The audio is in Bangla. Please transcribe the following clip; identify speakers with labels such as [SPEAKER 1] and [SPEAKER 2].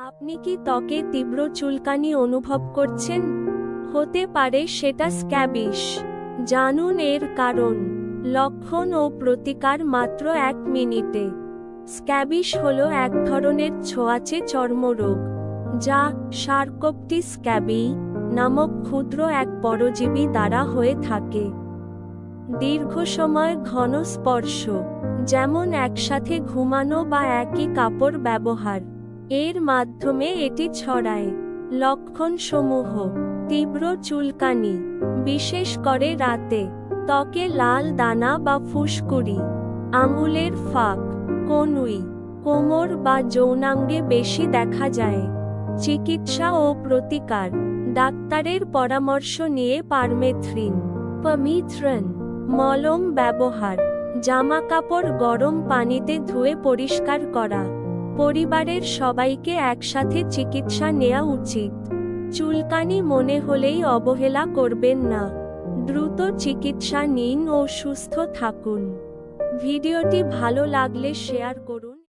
[SPEAKER 1] আপনি কি ত্বকে তীব্র চুলকানি অনুভব করছেন? হতে পারে সেটা স্ক্যাবিস। জানুন এর কারণ, লক্ষণ ও প্রতিকার মাত্র 1 মিনিটে। স্ক্যাবিস হলো এক ধরনের ছোঁয়াচে চর্মরোগ, যা সারকোপ্টিস স্ক্যাবি নামক ক্ষুদ্র এক পরজীবী দ্বারা হয়ে থাকে। দীর্ঘ সময় ঘন স্পর্শ, যেমন একসাথে ঘুমানো বা একই কাপড় ব্যবহার, এর মাধ্যমে এটি ছড়ায়। লক্ষণসমূহ: তীব্র চুলকানি, বিশেষ করে রাতে, ত্বকে লাল দানা বা ফুসকুড়ি, আঙুলের ফাঁক, কনুই, কোমর বা যৌনাঙ্গে বেশি দেখা যায়। চিকিৎসা ও প্রতিকার: ডাক্তারের পরামর্শ নিয়ে পারমেথ্রিন মলম ব্যবহার, জামাকাপড় গরম পানিতে ধুয়ে পরিষ্কার করা। পরিবারের সবাইকে একসাথে চিকিৎসা নেওয়া উচিত। চুলকানি মনে হলেই অবহেলা করবেন না, দ্রুত চিকিৎসা নিন ও সুস্থ থাকুন। ভিডিওটি ভালো লাগলে শেয়ার করুন।